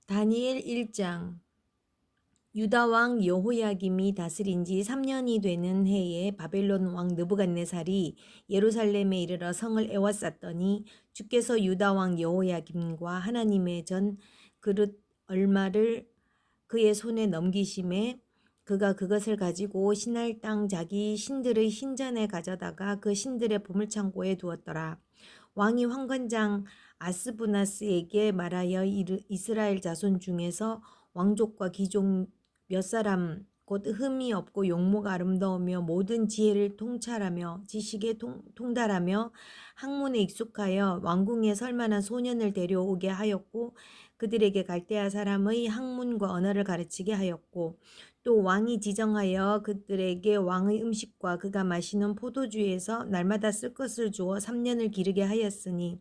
다니엘 1장. 유다 왕 여호야김이 다스린 지 3년이 되는 해에 바벨론 왕 느부갓네살이 예루살렘에 이르러 성을 에워쌌더니 주께서 유다 왕 여호야김과 하나님의 전 그릇 얼마를 그의 손에 넘기심에 그가 그것을 가지고 신할 땅 자기 신들의 신전에 가져다가 그 신들의 보물창고에 두었더라. 왕이 황관장 아스부나스에게 말하여 이스라엘 자손 중에서 왕족과 귀족 몇 사람 곧 흠이 없고 용모가 아름다우며 모든 지혜를 통찰하며 지식에 통달하며 학문에 익숙하여 왕궁에 설 만한 소년을 데려오게 하였고 그들에게 갈대아 사람의 학문과 언어를 가르치게 하였고 또 왕이 지정하여 그들에게 왕의 음식과 그가 마시는 포도주에서 날마다 쓸 것을 주어 3년을 기르게 하였으니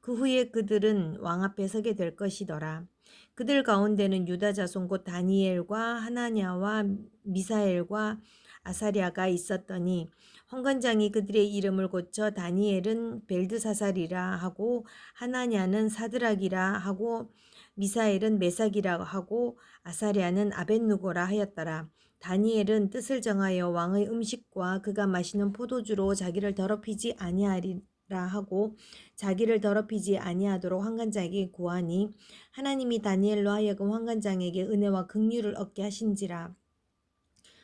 그 후에 그들은 왕 앞에 서게 될 것이더라. 그들 가운데는 유다 자손 곧 다니엘과 하나냐와 미사엘과 아사랴가 있었더니 헌관장이 그들의 이름을 고쳐 다니엘은 벨드사살이라 하고 하나냐는 사드락이라 하고 미사엘은 메삭이라 하고 아사랴는 아벳누고라 하였더라. 다니엘은 뜻을 정하여 왕의 음식과 그가 마시는 포도주로 자기를 더럽히지 아니하리라 하고 자기를 더럽히지 아니하도록 환관장에게 구하니 하나님이 다니엘로 하여금 환관장에게 은혜와 긍휼을 얻게 하신지라.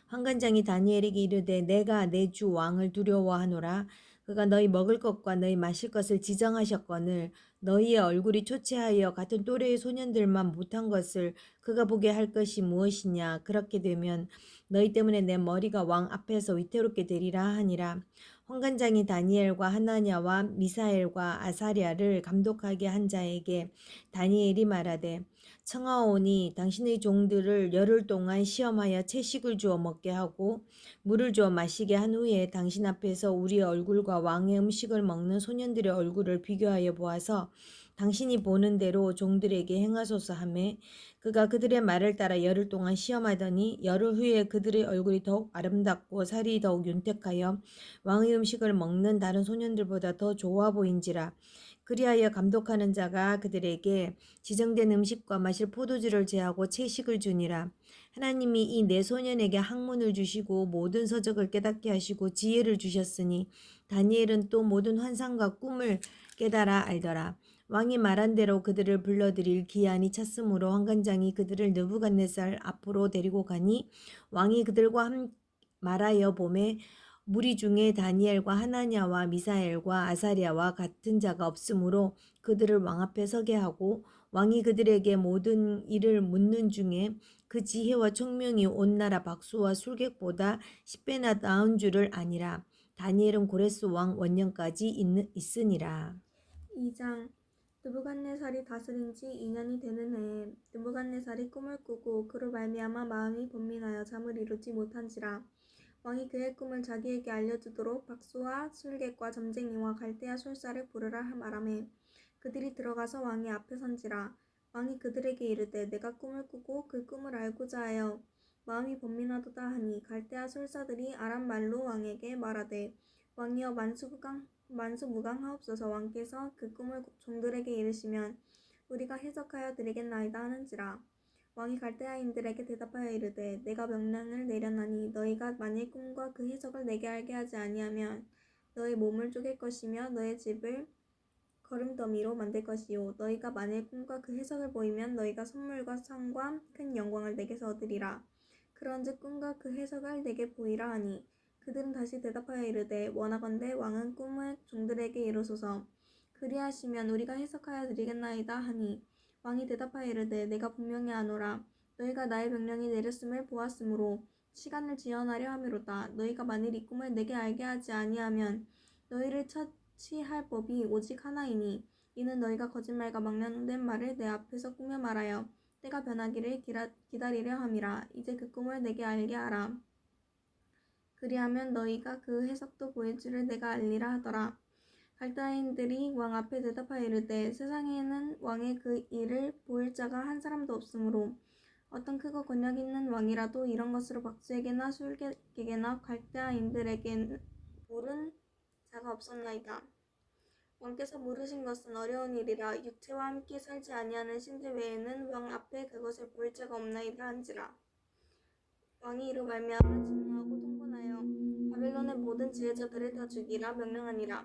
환관장이 다니엘에게 이르되 내가 내 주 왕을 두려워하노라. 그가 너희 먹을 것과 너희 마실 것을 지정하셨거늘 너희의 얼굴이 초췌하여 같은 또래의 소년들만 못한 것을 그가 보게 할 것이 무엇이냐. 그렇게 되면 너희 때문에 내 머리가 왕 앞에서 위태롭게 되리라 하니라. 환관장이 다니엘과 하나냐와 미사엘과 아사랴를 감독하게 한 자에게 다니엘이 말하되 청하오니 당신의 종들을 열흘 동안 시험하여 채식을 주어 먹게 하고 물을 주어 마시게 한 후에 당신 앞에서 우리의 얼굴과 왕의 음식을 먹는 소년들의 얼굴을 비교하여 보아서 당신이 보는 대로 종들에게 행하소서 하매 그가 그들의 말을 따라 열흘 동안 시험하더니 열흘 후에 그들의 얼굴이 더욱 아름답고 살이 더욱 윤택하여 왕의 음식을 먹는 다른 소년들보다 더 좋아 보인지라. 그리하여 감독하는 자가 그들에게 지정된 음식과 마실 포도주를 제하고 채식을 주니라. 하나님이 이 네 소년에게 학문을 주시고 모든 서적을 깨닫게 하시고 지혜를 주셨으니 다니엘은 또 모든 환상과 꿈을 깨달아 알더라. 왕이 말한 대로 그들을 불러들일 기한이 찼으므로 환관장이 그들을 느부갓네살 앞으로 데리고 가니 왕이 그들과 말하여 보매 무리 중에 다니엘과 하나냐와 미사엘과 아사랴와 같은 자가 없으므로 그들을 왕 앞에 서게 하고 왕이 그들에게 모든 일을 묻는 중에 그 지혜와 총명이 온 나라 박수와 술객보다 10배나 나은 줄을 아니라. 다니엘은 고레스 왕 원년까지 있으니라. 2장. 느부갓네살이 다스린 지 2년이 되는 해에 느부갓네살이 꿈을 꾸고 그로 말미암아 마음이 번민하여 잠을 이루지 못한지라. 왕이 그의 꿈을 자기에게 알려주도록 박수와 술객과 점쟁이와 갈대아 술사를 부르라 말하매 그들이 들어가서 왕의 앞에 선지라. 왕이 그들에게 이르되 내가 꿈을 꾸고 그 꿈을 알고자 하여 마음이 번민하도다 하니 갈대아 술사들이 아람 말로 왕에게 말하되 왕이여 만수무강하옵소서. 왕께서 그 꿈을 종들에게 이르시면 우리가 해석하여 드리겠나이다 하는지라. 왕이 갈대아인들에게 대답하여 이르되 내가 명령을 내렸나니 너희가 만일 꿈과 그 해석을 내게 알게 하지 아니하면 너희 몸을 쪼갤 것이며 너희 집을 거름더미로 만들 것이요 너희가 만일 꿈과 그 해석을 보이면 너희가 선물과 상과 큰 영광을 내게서 얻으리라. 그런즉 꿈과 그 해석을 내게 보이라 하니 그들은 다시 대답하여 이르되 원하건대 왕은 꿈을 종들에게 이루소서. 그리하시면 우리가 해석하여 드리겠나이다 하니 왕이 대답하여 이르되 내가 분명히 아노라. 너희가 나의 명령이 내렸음을 보았으므로 시간을 지연하려 함이로다. 너희가 만일 이 꿈을 내게 알게 하지 아니하면 너희를 처치할 법이 오직 하나이니 이는 너희가 거짓말과 망령된 말을 내 앞에서 꾸며 말하여 때가 변하기를 기다리려 함이라. 이제 그 꿈을 내게 알게 하라. 그리하면 너희가 그 해석도 보일 줄을 내가 알리라 하더라. 갈대아인들이 왕 앞에 대답하여 이르되 세상에는 왕의 그 일을 보일 자가 한 사람도 없으므로 어떤 크고 권력 있는 왕이라도 이런 것으로 박수에게나 술객에게나 갈대아인들에게 물은 자가 없었나이다. 왕께서 물으신 것은 어려운 일이라. 육체와 함께 살지 아니하는 신들 외에는 왕 앞에 그것을 보일 자가 없나이다 한지라. 왕이 이로 말미암아 진노하고 통분하여 바벨론의 모든 지혜자들을 다 죽이라 명령하니라.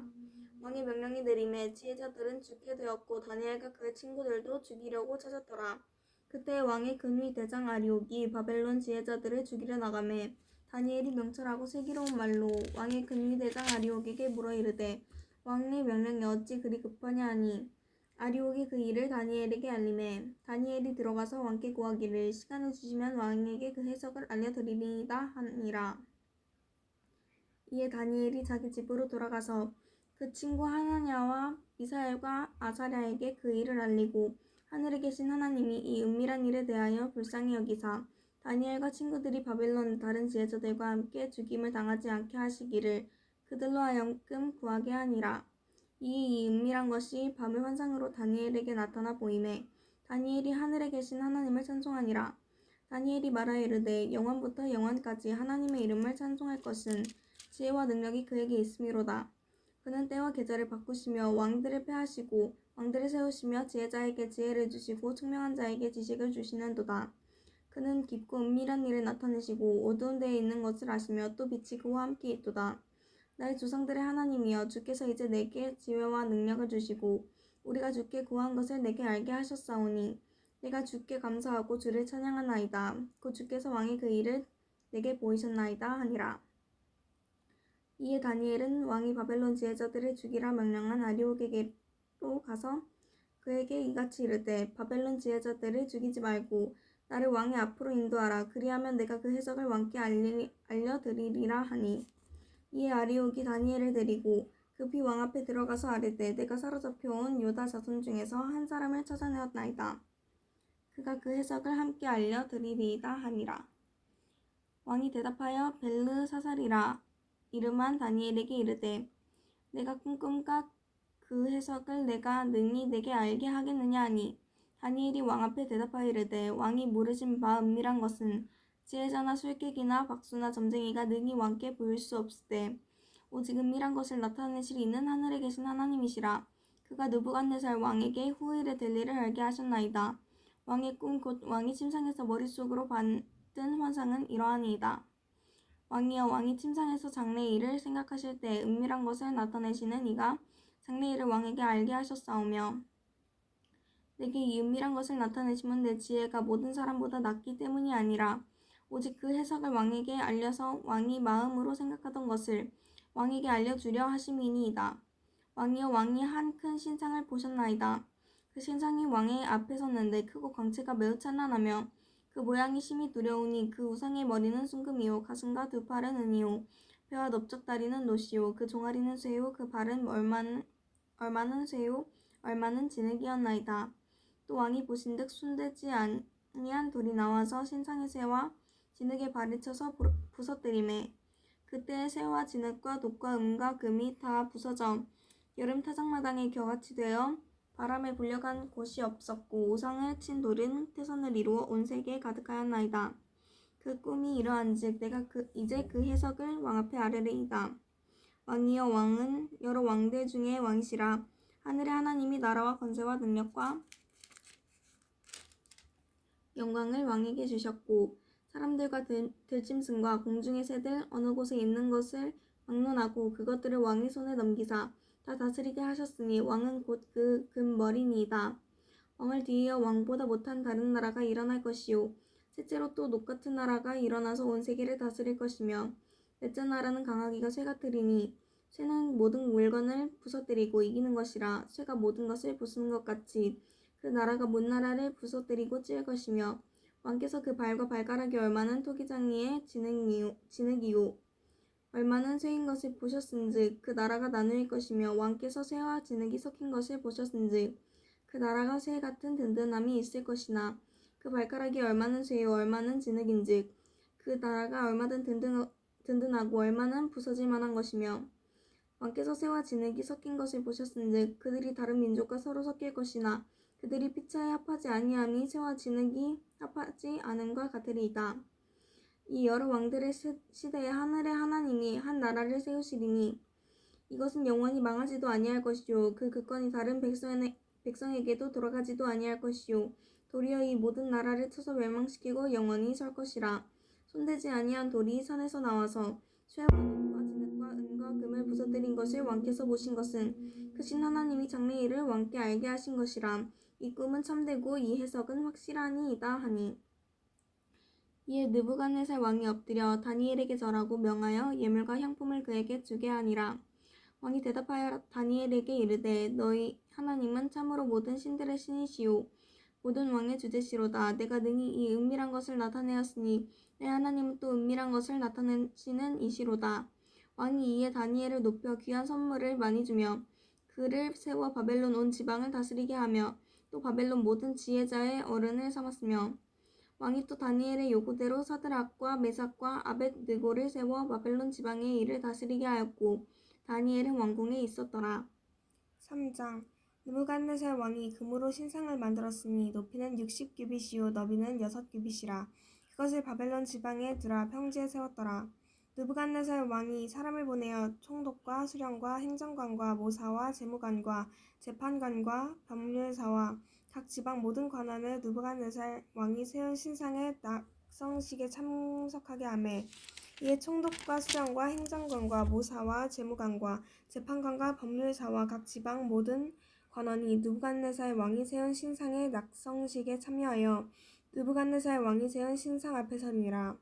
왕의 명령이 내림에 지혜자들은 죽게 되었고 다니엘과 그의 친구들도 죽이려고 찾았더라. 그때 왕의 근위 대장 아리옥이 바벨론 지혜자들을 죽이려 나가매 다니엘이 명철하고 슬기로운 말로 왕의 근위 대장 아리옥에게 물어 이르되 왕의 명령이 어찌 그리 급하냐 하니 아리옥이 그 일을 다니엘에게 알림해 다니엘이 들어가서 왕께 구하기를 시간을 주시면 왕에게 그 해석을 알려드리리이다 하니라. 이에 다니엘이 자기 집으로 돌아가서 그 친구 하나냐와 미사엘과 아사랴에게 그 일을 알리고 하늘에 계신 하나님이 이 은밀한 일에 대하여 불쌍히 여기사 다니엘과 친구들이 바벨론 다른 지혜자들과 함께 죽임을 당하지 않게 하시기를 그들로 하여금 구하게 하니라. 이 은밀한 것이 밤의 환상으로 다니엘에게 나타나 보이매 다니엘이 하늘에 계신 하나님을 찬송하니라. 다니엘이 말하여 이르되 영원부터 영원까지 하나님의 이름을 찬송할 것은 지혜와 능력이 그에게 있음이로다. 그는 때와 계절을 바꾸시며 왕들을 패하시고 왕들을 세우시며 지혜자에게 지혜를 주시고 총명한 자에게 지식을 주시는도다. 그는 깊고 은밀한 일을 나타내시고 어두운 데에 있는 것을 아시며 또 빛이 그와 함께 있도다. 나의 조상들의 하나님이여 주께서 이제 내게 지혜와 능력을 주시고 우리가 주께 구한 것을 내게 알게 하셨사오니 내가 주께 감사하고 주를 찬양하나이다. 곧 주께서 왕의 그 일을 내게 보이셨나이다 하니라. 이에 다니엘은 왕이 바벨론 지혜자들을 죽이라 명령한 아리옥에게로 가서 그에게 이같이 이르되 바벨론 지혜자들을 죽이지 말고 나를 왕의 앞으로 인도하라. 그리하면 내가 그 해석을 왕께 알려드리리라 하니 이에 아리옥이 다니엘을 데리고 급히 왕 앞에 들어가서 아뢰되 내가 사로잡혀온 유다 자손 중에서 한 사람을 찾아내었나이다. 그가 그 해석을 함께 알려드리리이다 하니라. 왕이 대답하여 벨르사살이라 이름한 다니엘에게 이르되 내가 꿈꿈과 그 해석을 내가 능히 내게 알게 하겠느냐 하니 다니엘이 왕 앞에 대답하여 이르되 왕이 물으신 바 은밀한 것은 지혜자나 술객이나 박수나 점쟁이가 능히 왕께 보일 수 없으되 오직 은밀한 것을 나타내실 이는 하늘에 계신 하나님이시라. 그가 느부갓네살 왕에게 후일에 될 일을 알게 하셨나이다. 왕의 꿈 곧 왕이 침상에서 머릿속으로 받은 환상은 이러하니이다. 왕이여 왕이 침상에서 장래의 일을 생각하실 때 은밀한 것을 나타내시는 이가 장래의 일을 왕에게 알게 하셨사오며 내게 이 은밀한 것을 나타내심은 내 지혜가 모든 사람보다 낫기 때문이 아니라 오직 그 해석을 왕에게 알려서 왕이 마음으로 생각하던 것을 왕에게 알려주려 하심이니이다. 왕이여 왕이 한 큰 신상을 보셨나이다. 그 신상이 왕의 앞에 섰는데 크고 광채가 매우 찬란하며 그 모양이 심히 두려우니 그 우상의 머리는 순금이요 가슴과 두 팔은 은이요 배와 넓적다리는 노시요 그 종아리는 쇠요 그 발은 얼마는 쇠요 얼마는 진흙이었나이다. 또 왕이 보신즉 손대지 아니한 돌이 나와서 신상의 쇠와 진흙의 발을 쳐서 부서뜨리매 그때 쇠와 진흙과 독과 은과 금이 다 부서져 여름 타작마당에 겨같이 되어 바람에 불려간 곳이 없었고 우상을 친 돌은 태선을 이루어 온 세계에 가득하였나이다. 그 꿈이 이러한즉 내가 이제 그 해석을 왕 앞에 아뢰리이다. 왕이여 왕은 여러 왕들 중에 왕이시라. 하늘의 하나님이 나라와 권세와 능력과 영광을 왕에게 주셨고 사람들과 들짐승과 공중의 새들 어느 곳에 있는 것을 막론하고 그것들을 왕의 손에 넘기사 다 다스리게 하셨으니 왕은 곧 그 금머리니이다. 왕을 뒤이어 왕보다 못한 다른 나라가 일어날 것이요 셋째로 또 녹 같은 나라가 일어나서 온 세계를 다스릴 것이며 넷째 나라는 강하기가 쇠 같으리니 쇠는 모든 물건을 부서뜨리고 이기는 것이라 쇠가 모든 것을 부수는 것 같이 그 나라가 못 나라를 부서뜨리고 찢을 것이며 왕께서 그 발과 발가락이 얼마는 토기장이의 진흙이요 얼마는 쇠인 것을 보셨은즉 그 나라가 나누일 것이며 왕께서 쇠와 진흙이 섞인 것을 보셨은즉 그 나라가 쇠 같은 든든함이 있을 것이나 그 발가락이 얼마는 쇠요 얼마는 진흙인즉 그 나라가 얼마든 든든하고 얼마는 부서질 만한 것이며 왕께서 쇠와 진흙이 섞인 것을 보셨은즉 그들이 다른 민족과 서로 섞일 것이나 그들이 피차에 합하지 아니함이 쇠와 진흙이 합하지 않음과 같으리이다. 이 여러 왕들의 시대에 하늘의 하나님이 한 나라를 세우시리니 이것은 영원히 망하지도 아니할 것이요 그 국권이 다른 백성에게도 돌아가지도 아니할 것이요 도리어 이 모든 나라를 쳐서 멸망시키고 영원히 설 것이라. 손대지 아니한 돌이 산에서 나와서 쇠와 녹과 진흙과 은과 금을 부서뜨린 것을 왕께서 보신 것은 크신 하나님이 장래일을 왕께 알게 하신 것이라. 이 꿈은 참되고 이 해석은 확실하니이다 하니. 이에 느부갓네살 왕이 엎드려 다니엘에게 절하고 명하여 예물과 향품을 그에게 주게 하니라. 왕이 대답하여 다니엘에게 이르되 너희 하나님은 참으로 모든 신들의 신이시요 모든 왕의 주제시로다. 내가 능히 이 은밀한 것을 나타내었으니 내 하나님은 또 은밀한 것을 나타내시는 이시로다. 왕이 이에 다니엘을 높여 귀한 선물을 많이 주며 그를 세워 바벨론 온 지방을 다스리게 하며 또 바벨론 모든 지혜자의 어른을 삼았으며 왕이 또 다니엘의 요구대로 사드락과 메삭과 아벳느고를 세워 바벨론 지방의 일을 다스리게 하였고 다니엘은 왕궁에 있었더라. 3장 느부갓네살 왕이 금으로 신상을 만들었으니 높이는 60규빗이요 너비는 6규빗이라. 그것을 바벨론 지방에 두라 평지에 세웠더라. 느부갓네살 왕이 사람을 보내어 총독과 수령과 행정관과 모사와 재무관과 재판관과 법률사와 각 지방 모든 관원을 느부갓네살 왕이 세운 신상의 낙성식에 참석하게 하매 이에 총독과 수령과 행정관과 모사와 재무관과 재판관과 법률사와 각 지방 모든 관원이 느부갓네살 왕이 세운 신상의 낙성식에 참여하여 느부갓네살 왕이 세운 신상 앞에 서니라.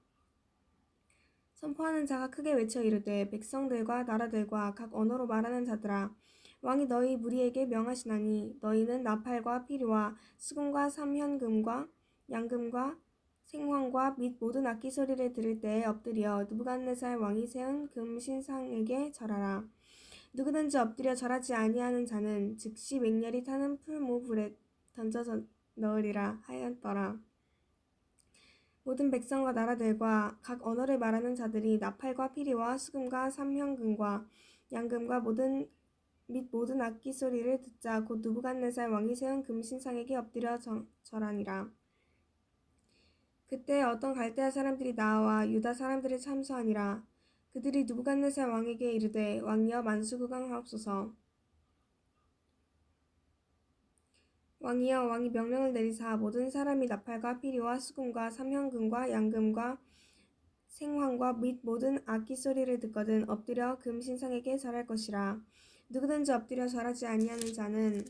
선포하는 자가 크게 외쳐 이르되 백성들과 나라들과 각 언어로 말하는 자들아 왕이 너희 무리에게 명하시나니 너희는 나팔과 피리와 수금과 삼현금과 양금과 생황과 및 모든 악기 소리를 들을 때에 엎드려 느부갓네살 왕이 세운 금 신상에게 절하라. 누구든지 엎드려 절하지 아니하는 자는 즉시 맹렬히 타는 풀무불에 던져 넣으리라 하였더라. 모든 백성과 나라들과 각 언어를 말하는 자들이 나팔과 피리와 수금과 삼현금과 양금과 및 모든 악기 소리를 듣자 곧 느부갓네살 왕이 세운 금신상에게 엎드려 절하니라. 그때 어떤 갈대아 사람들이 나와 유다 사람들을 참수하니라. 그들이 느부갓네살 왕에게 이르되 왕이여 만수구강하옵소서. 왕이여 왕이 명령을 내리사 모든 사람이 나팔과 피리와 수금과 삼현금과 양금과 생황과 및 모든 악기 소리를 듣거든 엎드려 금 신상에게 절할 것이라. 누구든지 엎드려 절하지 아니하는 자는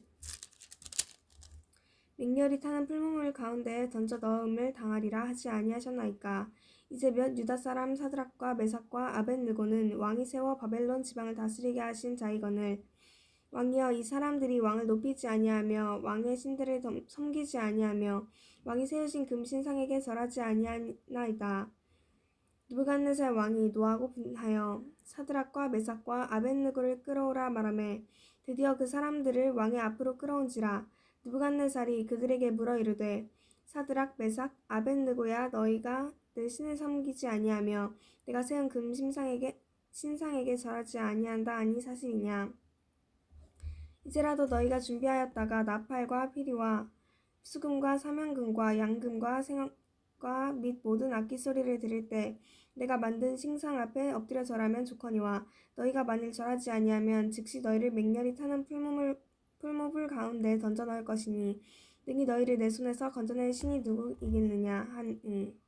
맹렬히 타는 풀무물 가운데에 던져 넣음을 당하리라 하지 아니하셨나이까. 이제몇 유다 사람 사드락과 메삭과 아벳느고는 왕이 세워 바벨론 지방을 다스리게 하신 자이거늘 왕이여 이 사람들이 왕을 높이지 아니하며 왕의 신들을 섬기지 아니하며 왕이 세우신 금신상에게 절하지 아니하나이다. 느부갓네살 왕이 노하고 분하여 사드락과 메삭과 아벳느고를 끌어오라 말하매 드디어 그 사람들을 왕의 앞으로 끌어온지라. 느부갓네살이 그들에게 물어 이르되 사드락 메삭 아벳느고야 너희가 내 신을 섬기지 아니하며 내가 세운 신상에게 절하지 아니한다 아니 사실이냐. 이제라도 너희가 준비하였다가 나팔과 피리와 수금과 삼현금과 양금과 생악과 및 모든 악기 소리를 들을 때 내가 만든 신상 앞에 엎드려 절하면 좋거니와 너희가 만일 절하지 아니하면 즉시 너희를 맹렬히 타는 풀무불 가운데 던져 넣을 것이니 능히 너희를 내 손에서 건져낼 신이 누구이겠느냐 하니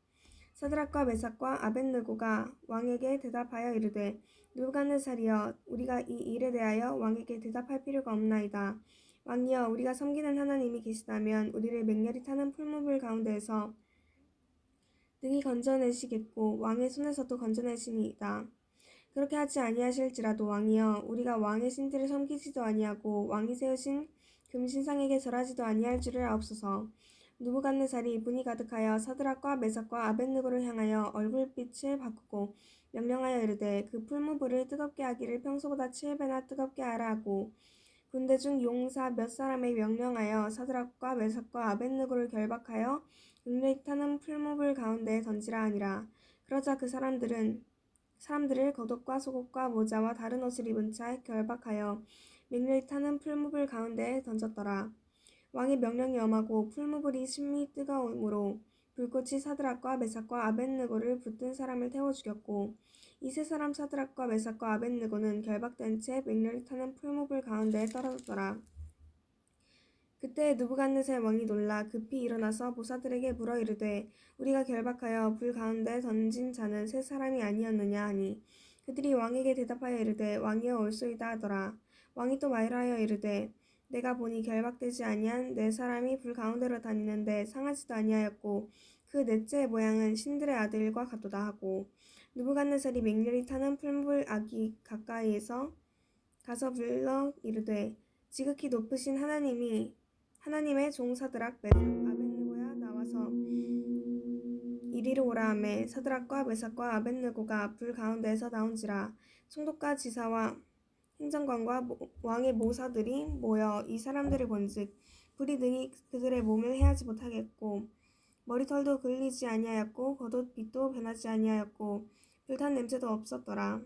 사드락과 메삭과 아벳느고가 왕에게 대답하여 이르되 느부갓네살이여 우리가 이 일에 대하여 왕에게 대답할 필요가 없나이다. 왕이여 우리가 섬기는 하나님이 계시다면 우리를 맹렬히 타는 풀무불 가운데에서 능히 건져내시겠고 왕의 손에서도 건져내시니이다. 그렇게 하지 아니하실지라도 왕이여 우리가 왕의 신들을 섬기지도 아니하고 왕이 세우신 금신상에게 절하지도 아니할 줄을 아옵소서. 느부갓네살이 분이 가득하여 사드락과 메삭과 아벳느고를 향하여 얼굴빛을 바꾸고 명령하여 이르되 그 풀무불을 뜨겁게 하기를 평소보다 7배나 뜨겁게 하라 하고 군대 중 용사 몇 사람에 명령하여 사드락과 메삭과 아벳느고를 결박하여 맹렬히 타는 풀무불 가운데에 던지라 하니라. 그러자 그 사람들을 겉옷과 속옷과 모자와 다른 옷을 입은 채 결박하여 맹렬히 타는 풀무불 가운데에 던졌더라. 왕의 명령이 엄하고 풀무불이 심히 뜨거우므로 불꽃이 사드락과 메삭과 아벳느고를 붙든 사람을 태워 죽였고 이 세 사람 사드락과 메삭과 아벳느고는 결박된 채 맹렬히 타는 풀무불 가운데에 떨어졌더라. 그때 느부갓네살 왕이 놀라 급히 일어나서 보사들에게 물어 이르되 우리가 결박하여 불 가운데 던진 자는 세 사람이 아니었느냐 하니 그들이 왕에게 대답하여 이르되 왕이여 옳소이다 하더라. 왕이 또 말하여 이르되 내가 보니 결박되지 아니한 네 사람이 불 가운데로 다니는데 상하지도 아니하였고 그 넷째의 모양은 신들의 아들과 같도다 하고 느부갓네살이 맹렬히 타는 풀무불 아기 가까이에서 가서 불러 이르되 지극히 높으신 하나님의 종 사드락 메삭 아벳느고야 나와서 이리로 오라 하매 사드락과 메삭과 아벳느고가 불 가운데에서 나온지라. 총독과 지사와 행정관과 왕의 모사들이 모여 이 사람들을 본즉 불이 능히 그들의 몸을 해하지 못하겠고 머리털도 그을리지 아니하였고 겉옷빛도 변하지 아니하였고 불탄 냄새도 없었더라.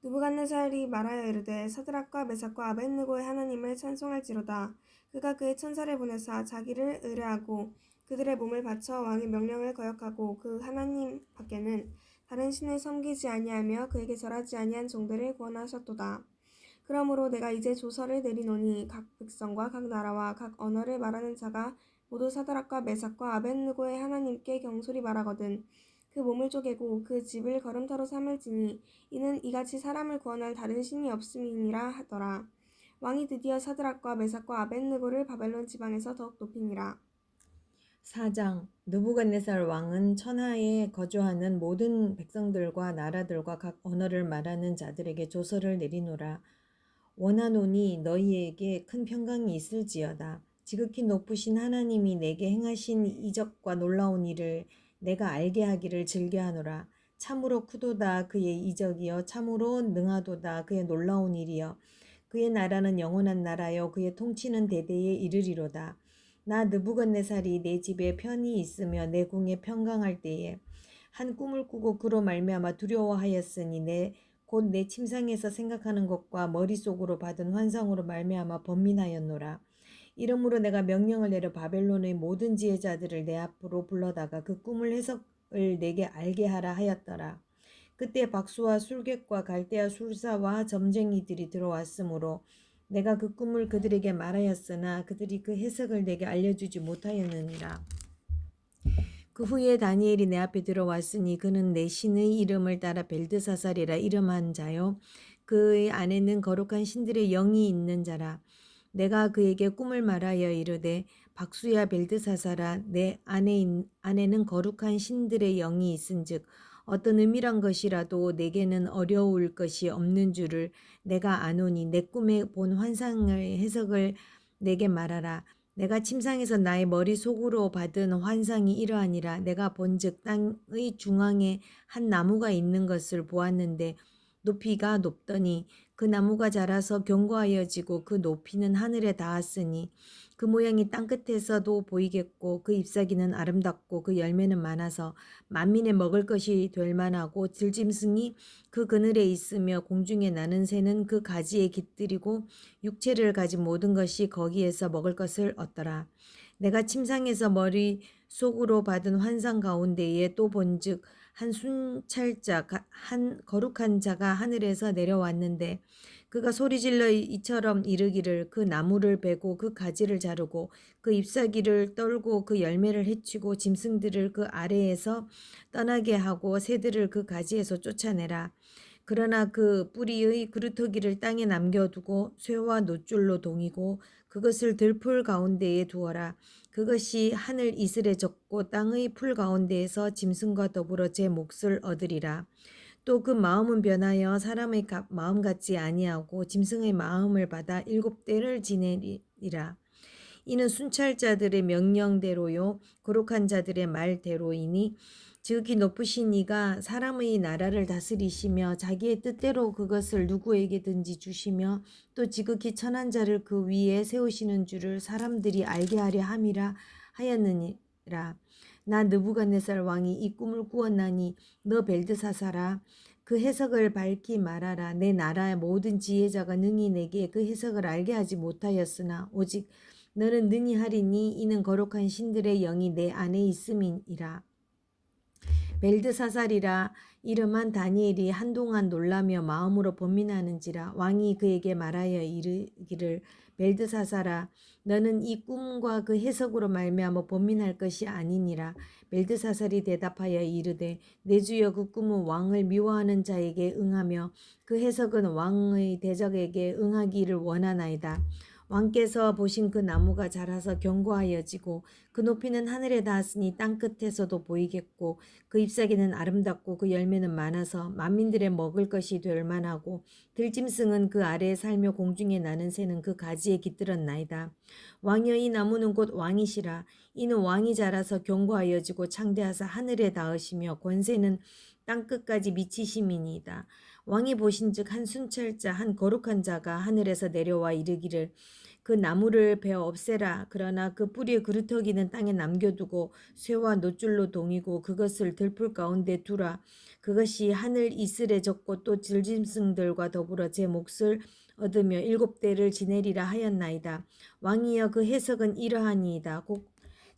느부갓네살이 말하여 이르되 사드락과 메삭과 아벳느고의 하나님을 찬송할지로다. 그가 그의 천사를 보내사 자기를 의뢰하고 그들의 몸을 바쳐 왕의 명령을 거역하고 그 하나님 밖에는 다른 신을 섬기지 아니하며 그에게 절하지 아니한 종들을 구원하셨도다. 그러므로 내가 이제 조서를 내리노니 각 백성과 각 나라와 각 언어를 말하는 자가 모두 사드락과 메삭과 아벳느고의 하나님께 경솔히 말하거든 그 몸을 쪼개고 그 집을 걸음터로 삼을지니 이는 이같이 사람을 구원할 다른 신이 없음이니라 하더라. 왕이 드디어 사드락과 메삭과 아벳느고를 바벨론 지방에서 더욱 높이니라. 4장 느부갓네살 왕은 천하에 거주하는 모든 백성들과 나라들과 각 언어를 말하는 자들에게 조서를 내리노라. 원하노니 너희에게 큰 평강이 있을지어다. 지극히 높으신 하나님이 내게 행하신 이적과 놀라운 일을 내가 알게 하기를 즐겨하노라. 참으로 크도다 그의 이적이여 참으로 능하도다 그의 놀라운 일이여 그의 나라는 영원한 나라여 그의 통치는 대대에 이르리로다. 나 느부갓네살이 내 집에 편히 있으며 내 궁에 평강할 때에 한 꿈을 꾸고 그로 말미암아 두려워하였으니 곧 내 침상에서 생각하는 것과 머릿속으로 받은 환상으로 말미암아 번민하였노라. 이러므로 내가 명령을 내려 바벨론의 모든 지혜자들을 내 앞으로 불러다가 그 꿈을 해석을 내게 알게 하라 하였더라. 그때 박수와 술객과 갈대아 술사와 점쟁이들이 들어왔으므로 내가 그 꿈을 그들에게 말하였으나 그들이 그 해석을 내게 알려주지 못하였느니라. 그 후에 다니엘이 내 앞에 들어왔으니 그는 내 신의 이름을 따라 벨드사살이라 이름한 자요 그의 안에는 거룩한 신들의 영이 있는 자라. 내가 그에게 꿈을 말하여 이르되 박수야 벨드사살아 내 안에는 거룩한 신들의 영이 있은즉 어떤 은밀한 것이라도 내게는 어려울 것이 없는 줄을 내가 아노니 내 꿈에 본 환상의 해석을 내게 말하라. 내가 침상에서 나의 머릿속으로 받은 환상이 이러하니라. 내가 본즉 땅의 중앙에 한 나무가 있는 것을 보았는데 높이가 높더니 그 나무가 자라서 견고하여지고 그 높이는 하늘에 닿았으니 그 모양이 땅끝에서도 보이겠고 그 잎사귀는 아름답고 그 열매는 많아서 만민의 먹을 것이 될 만하고 들짐승이 그 그늘에 있으며 공중에 나는 새는 그 가지에 깃들이고 육체를 가진 모든 것이 거기에서 먹을 것을 얻더라. 내가 침상에서 머릿속으로 받은 환상 가운데에 또 본즉 한 순찰자 한 거룩한 자가 하늘에서 내려왔는데 그가 소리질러 이처럼 이르기를 그 나무를 베고 그 가지를 자르고 그 잎사귀를 떨고 그 열매를 해치고 짐승들을 그 아래에서 떠나게 하고 새들을 그 가지에서 쫓아내라. 그러나 그 뿌리의 그루터기를 땅에 남겨두고 쇠와 노줄로 동이고 그것을 들풀 가운데에 두어라. 그것이 하늘 이슬에 젖고 땅의 풀 가운데에서 짐승과 더불어 제 몫을 얻으리라. 또 그 마음은 변하여 사람의 마음 같지 아니하고 짐승의 마음을 받아 7대를 지내리라. 이는 순찰자들의 명령대로요 거룩한 자들의 말대로이니 지극히 높으신 이가 사람의 나라를 다스리시며 자기의 뜻대로 그것을 누구에게든지 주시며 또 지극히 천한 자를 그 위에 세우시는 줄을 사람들이 알게 하려 함이라 하였느니라. 나 느부갓네살 왕이 이 꿈을 꾸었나니 너 벨드사살아 그 해석을 밝히 말하라. 내 나라의 모든 지혜자가 능히 내게 그 해석을 알게 하지 못하였으나 오직 너는 능히 하리니 이는 거룩한 신들의 영이 내 안에 있음이니라. 벨드사살이라 이름한 다니엘이 한동안 놀라며 마음으로 번민하는지라 왕이 그에게 말하여 이르기를 벨드사살아 너는 이 꿈과 그 해석으로 말미암아 번민할 것이 아니니라. 벨드사살이 대답하여 이르되 내 주여 그 꿈은 왕을 미워하는 자에게 응하며 그 해석은 왕의 대적에게 응하기를 원하나이다. 왕께서 보신 그 나무가 자라서 견고하여지고 그 높이는 하늘에 닿았으니 땅 끝에서도 보이겠고 그 잎사귀는 아름답고 그 열매는 많아서 만민들의 먹을 것이 될 만하고 들짐승은 그 아래에 살며 공중에 나는 새는 그 가지에 깃들었나이다. 왕이여 이 나무는 곧 왕이시라. 이는 왕이 자라서 견고하여지고 창대하사 하늘에 닿으시며 권세는 땅 끝까지 미치심이니이다. 왕이 보신즉 한 순찰자 한 거룩한 자가 하늘에서 내려와 이르기를 그 나무를 베어 없애라. 그러나 그 뿌리의 그루터기는 땅에 남겨두고 쇠와 노줄로 동이고 그것을 들풀 가운데 두라. 그것이 하늘 이슬에 젖고 또 들짐승들과 더불어 제 몫을 얻으며 7대를 지내리라 하였나이다. 왕이여 그 해석은 이러하니이다. 곧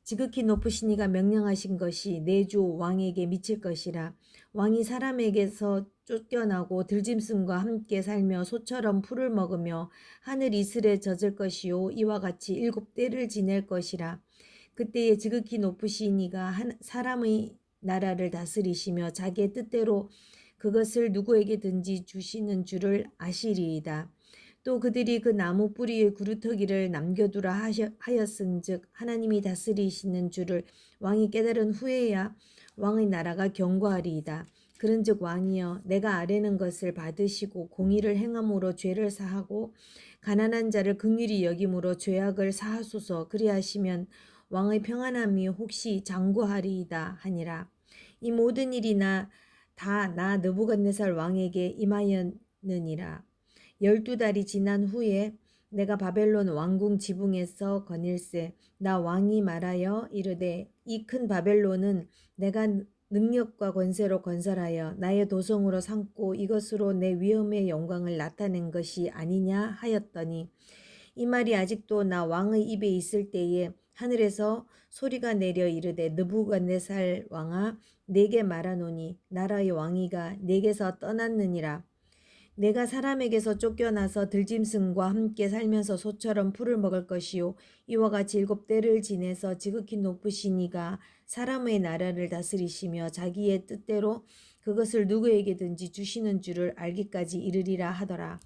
지극히 높으신 이가 명령하신 것이 내 주 왕에게 미칠 것이라. 왕이 사람에게서 쫓겨나고 들짐승과 함께 살며 소처럼 풀을 먹으며 하늘 이슬에 젖을 것이요 이와 같이 7대를 지낼 것이라. 그때에 지극히 높으신 이가 사람의 나라를 다스리시며 자기의 뜻대로 그것을 누구에게든지 주시는 줄을 아시리이다. 또 그들이 그 나무 뿌리의 구루터기를 남겨두라 하였은즉 하나님이 다스리시는 줄을 왕이 깨달은 후에야 왕의 나라가 견고하리이다. 그런즉 왕이여 내가 아뢰는 것을 받으시고 공의를 행함으로 죄를 사하고 가난한 자를 긍휼히 여김으로 죄악을 사하소서. 그리하시면 왕의 평안함이 혹시 장구하리이다 하니라. 이 모든 일이나 다 나 느부갓네살 왕에게 임하였느니라. 12달이 지난 후에 내가 바벨론 왕궁 지붕에서 거닐세 나 왕이 말하여 이르되 이 큰 바벨론은 내가 능력과 권세로 건설하여 나의 도성으로 삼고 이것으로 내 위엄의 영광을 나타낸 것이 아니냐 하였더니 이 말이 아직도 나 왕의 입에 있을 때에 하늘에서 소리가 내려 이르되 느부갓네살 왕아 내게 말하노니 나라의 왕위가 내게서 떠났느니라. 내가 사람에게서 쫓겨나서 들짐승과 함께 살면서 소처럼 풀을 먹을 것이요 이와 같이 7대를 지내서 지극히 높으신 이가 사람의 나라를 다스리시며 자기의 뜻대로 그것을 누구에게든지 주시는 줄을 알기까지 이르리라 하더라.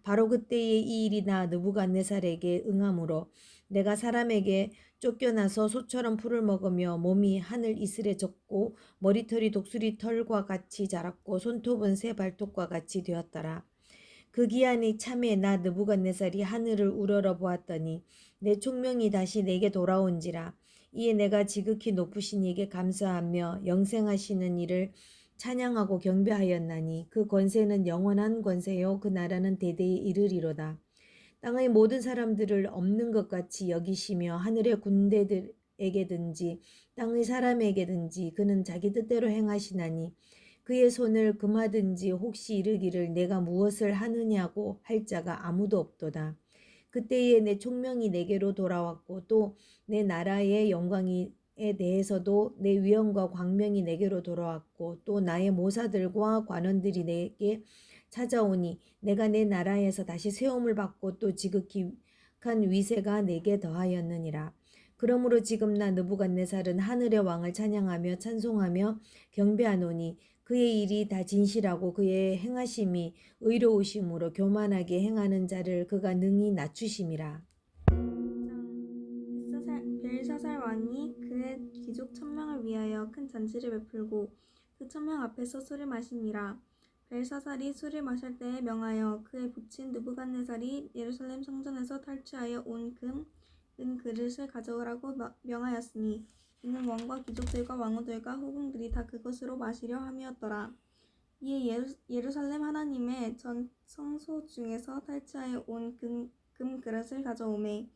바로 그때에 이 일이 나 느부갓네살에게 응함으로 내가 사람에게 쫓겨나서 소처럼 풀을 먹으며 몸이 하늘 이슬에 젖고 머리털이 독수리 털과 같이 자랐고 손톱은 새 발톱과 같이 되었더라. 그 기한이 참에 나 느부갓네살이 하늘을 우러러 보았더니 내 총명이 다시 내게 돌아온지라. 이에 내가 지극히 높으신 이에게 감사하며 영생하시는 이를 찬양하고 경배하였나니 그 권세는 영원한 권세요 그 나라는 대대에 이르리로다. 땅의 모든 사람들을 없는 것 같이 여기시며 하늘의 군대들에게든지 땅의 사람에게든지 그는 자기 뜻대로 행하시나니 그의 손을 금하든지 혹시 이르기를 내가 무엇을 하느냐고 할 자가 아무도 없도다. 그때에 내 총명이 내게로 돌아왔고 또 내 나라의 영광에 대해서도 내 위엄과 광명이 내게로 돌아왔고 또 나의 모사들과 관원들이 내게 찾아오니 내가 내 나라에서 다시 세움을 받고 또 지극히 큰 위세가 내게 더하였느니라. 그러므로 지금 나 느부갓네살은 하늘의 왕을 찬양하며 찬송하며 경배하노니 그의 일이 다 진실하고 그의 행하심이 의로우심으로 교만하게 행하는 자를 그가 능히 낮추심이라. 벨사살 왕이 그의 귀족 1000명을 위하여 큰 잔치를 베풀고 그 1000명 앞에서 술을 마시니라. 벨사살이 술을 마실 때에 명하여 그의 부친 느부갓네살이 예루살렘 성전에서 탈취하여 온 은 그릇을 가져오라고 명하였으니 이는 왕과 귀족들과 왕후들과 후궁들이 다 그것으로 마시려 함이었더라. 이에 예루살렘 하나님의 전 성소 중에서 탈취하여 온 금 그릇을 가져오매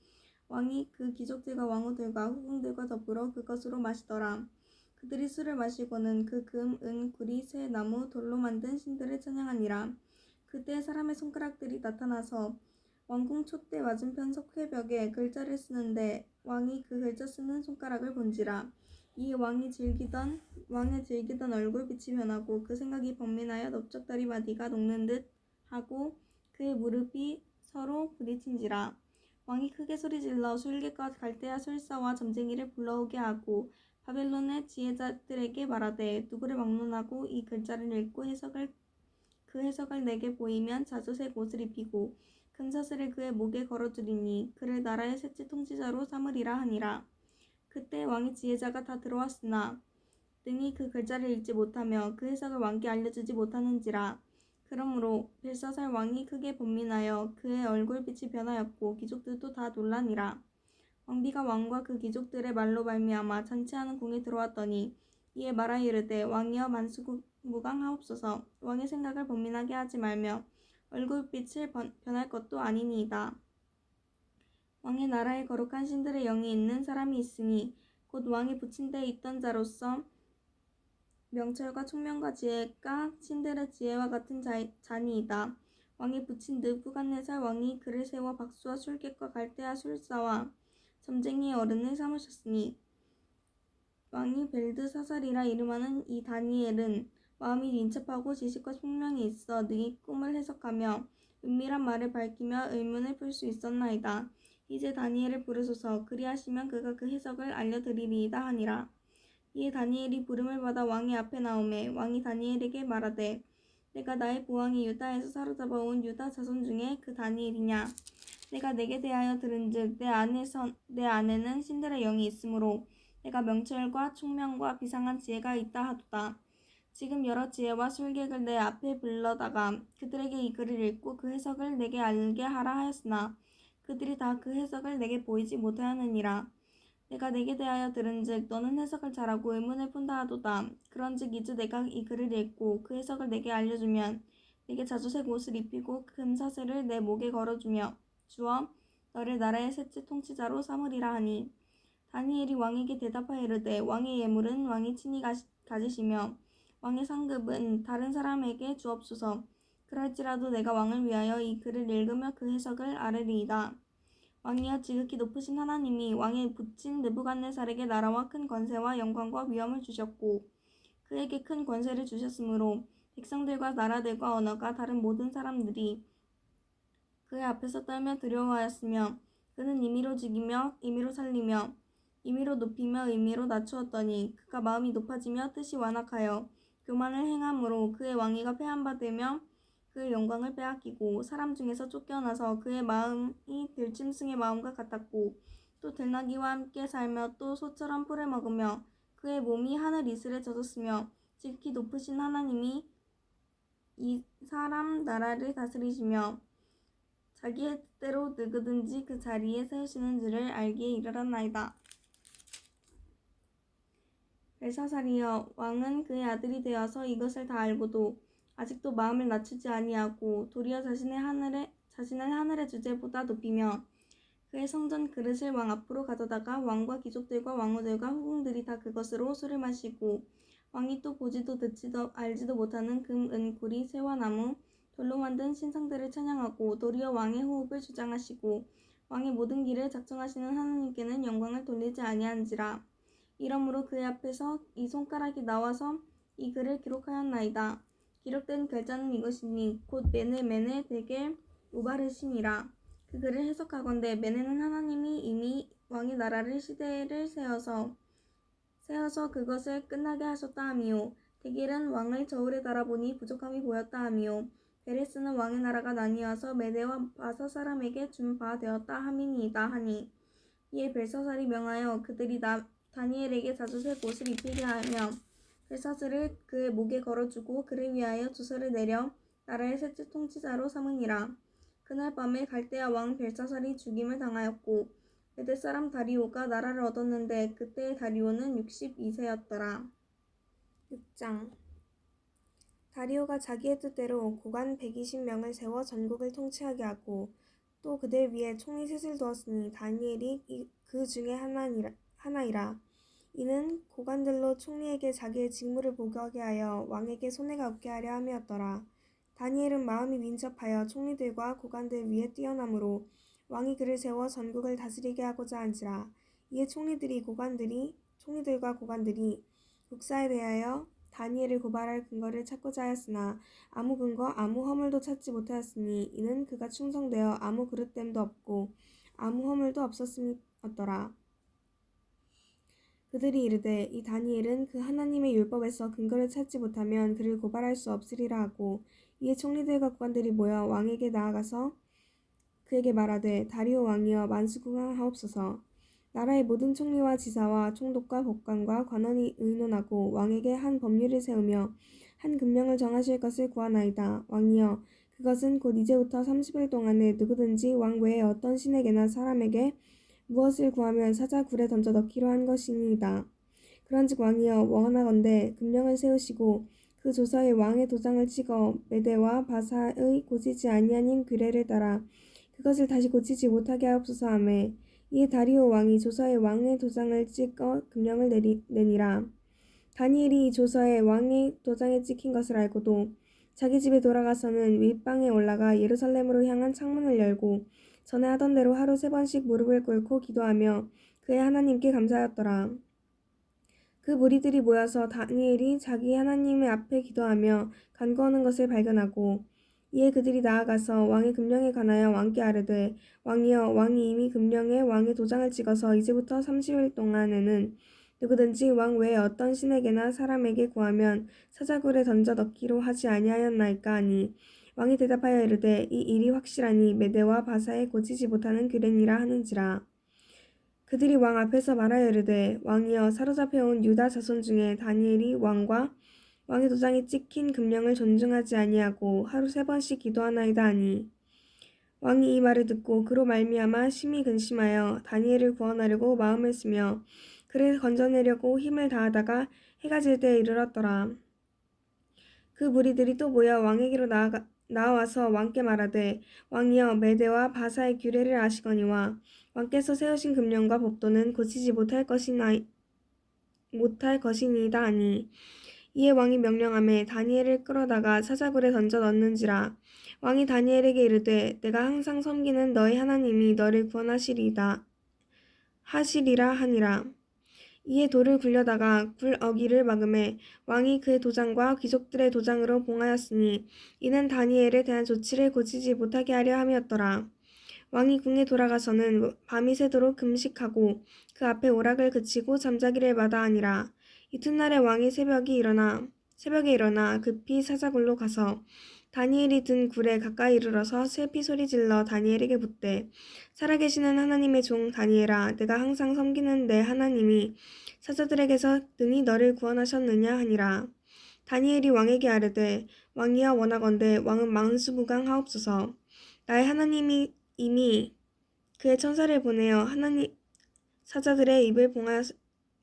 왕이 그 귀족들과 왕후들과 후궁들과 더불어 그것으로 마시더라. 그들이 술을 마시고는 그 금, 은, 구리, 새, 나무, 돌로 만든 신들을 찬양하니라. 그때 사람의 손가락들이 나타나서 왕궁 촛대 맞은편 석회벽에 글자를 쓰는데 왕이 그 글자 쓰는 손가락을 본지라. 이에 왕의 즐기던 얼굴빛이 변하고 그 생각이 번민하여 넓적다리 마디가 녹는 듯 하고 그의 무릎이 서로 부딪힌지라. 왕이 크게 소리질러 술객과 갈대아 술사와 점쟁이를 불러오게 하고 바벨론의 지혜자들에게 말하되 누구를 막론하고 이 글자를 읽고 그 해석을 내게 보이면 자주색 옷을 입히고 금사슬을 그의 목에 걸어두리니 그를 나라의 셋째 통치자로 삼으리라 하니라. 그때 왕의 지혜자가 다 들어왔으나 능히 그 글자를 읽지 못하며 그 해석을 왕께 알려주지 못하는지라. 그러므로 벨사살 왕이 크게 번민하여 그의 얼굴빛이 변하였고 귀족들도 다 놀라니라. 왕비가 왕과 그 귀족들의 말로 말미암아 잔치하는 궁에 들어왔더니 이에 말하여 이르되 왕이여 만수무강하옵소서. 왕의 생각을 번민하게 하지 말며 얼굴빛을 변할 것도 아니니이다. 왕의 나라에 거룩한 신들의 영이 있는 사람이 있으니 곧 왕이 붙인 데 있던 자로서 명철과 총명과 지혜가 신들의 지혜와 같은 자니이다. 왕이 붙인 느부갓네살 왕이 그를 세워 박수와 술객과 갈대아 술사와 점쟁이의 어른을 삼으셨으니 왕이 벨드사살이라 이름하는 이 다니엘은 마음이 민첩하고 지식과 총명이 있어 능히 꿈을 해석하며 은밀한 말을 밝히며 의문을 풀 수 있었나이다. 이제 다니엘을 부르소서. 그리하시면 그가 그 해석을 알려드리리이다 하니라. 이에 다니엘이 부름을 받아 왕의 앞에 나오매 왕이 다니엘에게 말하되 내가 나의 보왕이 유다에서 사로잡아온 유다 자손 중에 그 다니엘이냐. 내가 내게 대하여 들은즉 내 안에는 신들의 영이 있으므로 내가 명철과 총명과 비상한 지혜가 있다 하도다. 지금 여러 지혜와 술객을 내 앞에 불러다가 그들에게 이 글을 읽고 그 해석을 내게 알게 하라 하였으나 그들이 다 그 해석을 내게 보이지 못하였느니라. 내가 내게 대하여 들은즉 너는 해석을 잘하고 의문을 푼다 하도다. 그런즉 이제 내가 이 글을 읽고 그 해석을 내게 알려주면 내게 자주색 옷을 입히고 금사슬을 내 목에 걸어주며 주어 너를 나라의 셋째 통치자로 삼으리라 하니 다니엘이 왕에게 대답하여 이르되 왕의 예물은 왕이 친히 가지시며 왕의 상급은 다른 사람에게 주옵소서. 그럴지라도 내가 왕을 위하여 이 글을 읽으며 그 해석을 아뢰리이다. 왕이여 지극히 높으신 하나님이 왕에 붙인 느부갓네살에게 나라와 큰 권세와 영광과 위엄을 주셨고 그에게 큰 권세를 주셨으므로 백성들과 나라들과 언어가 다른 모든 사람들이 그의 앞에서 떨며 두려워하였으며 그는 임의로 죽이며 임의로 살리며 임의로 높이며 임의로 낮추었더니 그가 마음이 높아지며 뜻이 완악하여 교만을 행함으로 그의 왕위가 폐한받으며 그의 영광을 빼앗기고 사람 중에서 쫓겨나서 그의 마음이 들짐승의 마음과 같았고 또 들나귀와 함께 살며 또 소처럼 풀을 먹으며 그의 몸이 하늘 이슬에 젖었으며 지극히 높으신 하나님이 이 사람 나라를 다스리시며 자기의 뜻대로 누구든지 그 자리에 세우시는 줄을 알기에 이르렀나이다. 벨사살이여 왕은 그의 아들이 되어서 이것을 다 알고도 아직도 마음을 낮추지 아니하고 도리어 자신을 하늘의 주제보다 높이며 그의 성전 그릇을 왕 앞으로 가져다가 왕과 귀족들과 왕후들과 후궁들이 다 그것으로 술을 마시고 왕이 또 보지도 듣지도 알지도 못하는 금, 은, 구리, 새와 나무, 돌로 만든 신상들을 찬양하고 도리어 왕의 호흡을 주장하시고 왕의 모든 길을 작정하시는 하나님께는 영광을 돌리지 아니한지라. 이러므로 그의 앞에서 이 손가락이 나와서 이 글을 기록하였나이다. 기록된 글자는 이것이니 곧 메네 데겔 우바르신이라. 그 글을 해석하건대 메네는 하나님이 이미 왕의 나라를 시대를 세어서 그것을 끝나게 하셨다 하미요. 데겔은 왕을 저울에 달아보니 부족함이 보였다 하미요. 베레스는 왕의 나라가 나뉘어서 메대와 바사 사람에게 준 바 되었다 함이니이다 하니 이에 벨사살이 명하여 그들이 다니엘에게 자주색 옷을 입히게 하며 벨사슬을 그의 목에 걸어주고 그를 위하여 주서를 내려 나라의 셋째 통치자로 삼으니라. 그날 밤에 갈대아 왕 벨사살이 죽임을 당하였고 메대 사람 다리오가 나라를 얻었는데 그때의 다리오는 62세였더라. 6장 다리오가 자기의 뜻대로 고관 120명을 세워 전국을 통치하게 하고 또 그들 위에 총리 셋을 두었으니 다니엘이 그 중에 하나이라. 이는 고관들로 총리에게 자기의 직무를 보고하게 하여 왕에게 손해가 없게 하려 함이었더라. 다니엘은 마음이 민첩하여 총리들과 고관들 위에 뛰어나므로 왕이 그를 세워 전국을 다스리게 하고자 한지라. 이에 총리들과 고관들이 국사에 대하여 다니엘을 고발할 근거를 찾고자 하였으나 아무 근거 아무 허물도 찾지 못하였으니 이는 그가 충성되어 아무 그릇됨도 없고 아무 허물도 없었음이었더라. 그들이 이르되 이 다니엘은 그 하나님의 율법에서 근거를 찾지 못하면 그를 고발할 수 없으리라 하고 이에 총리들과 고관들이 모여 왕에게 나아가서 그에게 말하되 다리오 왕이여 만수궁하옵소서. 나라의 모든 총리와 지사와 총독과 법관과 관원이 의논하고 왕에게 한 법률을 세우며 한 금령을 정하실 것을 구하나이다. 왕이여 그것은 곧 이제부터 30일 동안에 누구든지 왕 외에 어떤 신에게나 사람에게 무엇을 구하면 사자 굴에 던져 넣기로 한 것이니이다. 그런즉 왕이여 원하건대 금령을 세우시고 그 조서에 왕의 도장을 찍어 메대와 바사의 고치지 아니하는 규례를 따라 그것을 다시 고치지 못하게 하옵소서 하매 이에 다리오 왕이 조서에 왕의 도장을 찍어 금령을 내니라. 다니엘이 이 조서에 왕의 도장에 찍힌 것을 알고도 자기 집에 돌아가서는 윗방에 올라가 예루살렘으로 향한 창문을 열고 전에 하던 대로 하루 3번씩 무릎을 꿇고 기도하며 그의 하나님께 감사하였더라. 그 무리들이 모여서 다니엘이 자기 하나님의 앞에 기도하며 간구하는 것을 발견하고 이에 그들이 나아가서 왕의 금령에 관하여 왕께 아뢰되 왕이여 왕이 이미 금령에 왕의 도장을 찍어서 이제부터 30일 동안에는 누구든지 왕 외에 어떤 신에게나 사람에게 구하면 사자굴에 던져 넣기로 하지 아니하였나이까 하니 왕이 대답하여 이르되 이 일이 확실하니 메대와 바사에 고치지 못하는 규례니라 하는지라. 그들이 왕 앞에서 말하여 이르되 왕이여 사로잡혀온 유다 자손 중에 다니엘이 왕과 왕의 도장이 찍힌 금령을 존중하지 아니하고 하루 3번씩 기도하나이다 하니 왕이 이 말을 듣고 그로 말미암아 심히 근심하여 다니엘을 구원하려고 마음을 쓰며 그를 건져내려고 힘을 다하다가 해가 질 때에 이르렀더라. 그 무리들이 또 모여 왕에게로 나와서 왕께 말하되 왕이여 메대와 바사의 규례를 아시거니와 왕께서 세우신 금령과 법도는 고치지 못할 것이니이다 하니 이에 왕이 명령하매 다니엘을 끌어다가 사자굴에 던져 넣는지라. 왕이 다니엘에게 이르되 내가 항상 섬기는 너의 하나님이 너를 구원하시리라 하니라. 이에 돌을 굴려다가 굴 어기를 막음에 왕이 그의 도장과 귀족들의 도장으로 봉하였으니 이는 다니엘에 대한 조치를 고치지 못하게 하려 함이었더라. 왕이 궁에 돌아가서는 밤이 새도록 금식하고 그 앞에 오락을 그치고 잠자기를 마다하니라. 이튿날에 왕이 새벽에 일어나 급히 사자굴로 가서 다니엘이 든 굴에 가까이 이르러서 슬피 소리질러 다니엘에게 묻되 살아계시는 하나님의 종 다니엘아 내가 항상 섬기는 내 하나님이 사자들에게서 능히 너를 구원하셨느냐 하니라. 다니엘이 왕에게 아뢰되 왕이여 원하건대 왕은 만수무강하옵소서. 나의 하나님이 이미 그의 천사를 보내어 사자들의 입을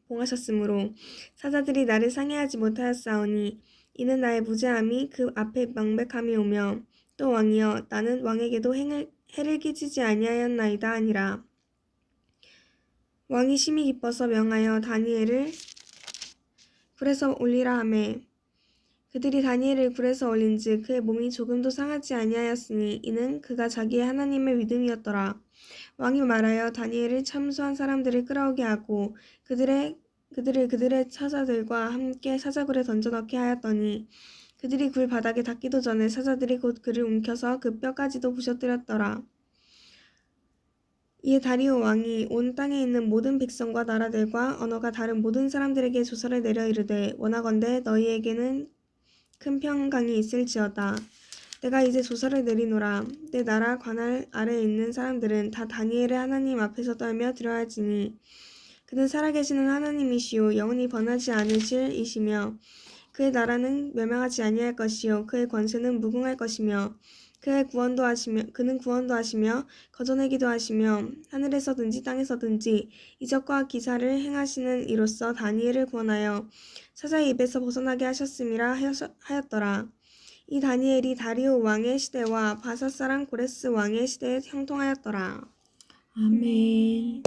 봉하셨으므로 사자들이 나를 상해하지 못하였사오니 이는 나의 무죄함이 그 앞에 명백함이오며 또 왕이여 나는 왕에게도 해를 끼치지 아니하였나이다 하니라. 왕이 심히 기뻐서 명하여 다니엘을 굴에서 올리라 하매 그들이 다니엘을 굴에서 올린즉 그의 몸이 조금도 상하지 아니하였으니 이는 그가 자기의 하나님의 믿음이었더라. 왕이 말하여 다니엘을 참수한 사람들을 끌어오게 하고 그들을 그들의 사자들과 함께 사자굴에 던져 넣게 하였더니 그들이 굴 바닥에 닿기도 전에 사자들이 곧 그를 움켜서 그 뼈까지도 부셔뜨렸더라. 이에 다리오 왕이 온 땅에 있는 모든 백성과 나라들과 언어가 다른 모든 사람들에게 조서를 내려 이르되 원하건대 너희에게는 큰 평강이 있을지어다. 내가 이제 조서를 내리노라. 내 나라 관할 아래에 있는 사람들은 다 다니엘의 하나님 앞에서 떨며 드려야지니 그는 살아계시는 하나님이시요 영원히 번하지 않으실 이시며 그의 나라는 멸망하지 아니할 것이요 그의 권세는 무궁할 것이며 그는 구원도 하시며 거저내기도 하시며 하늘에서든지 땅에서든지 이적과 기사를 행하시는 이로써 다니엘을 구원하여 사자의 입에서 벗어나게 하셨음이라 하였더라. 이 다니엘이 다리오 왕의 시대와 바사 사람 고레스 왕의 시대에 형통하였더라. 아멘.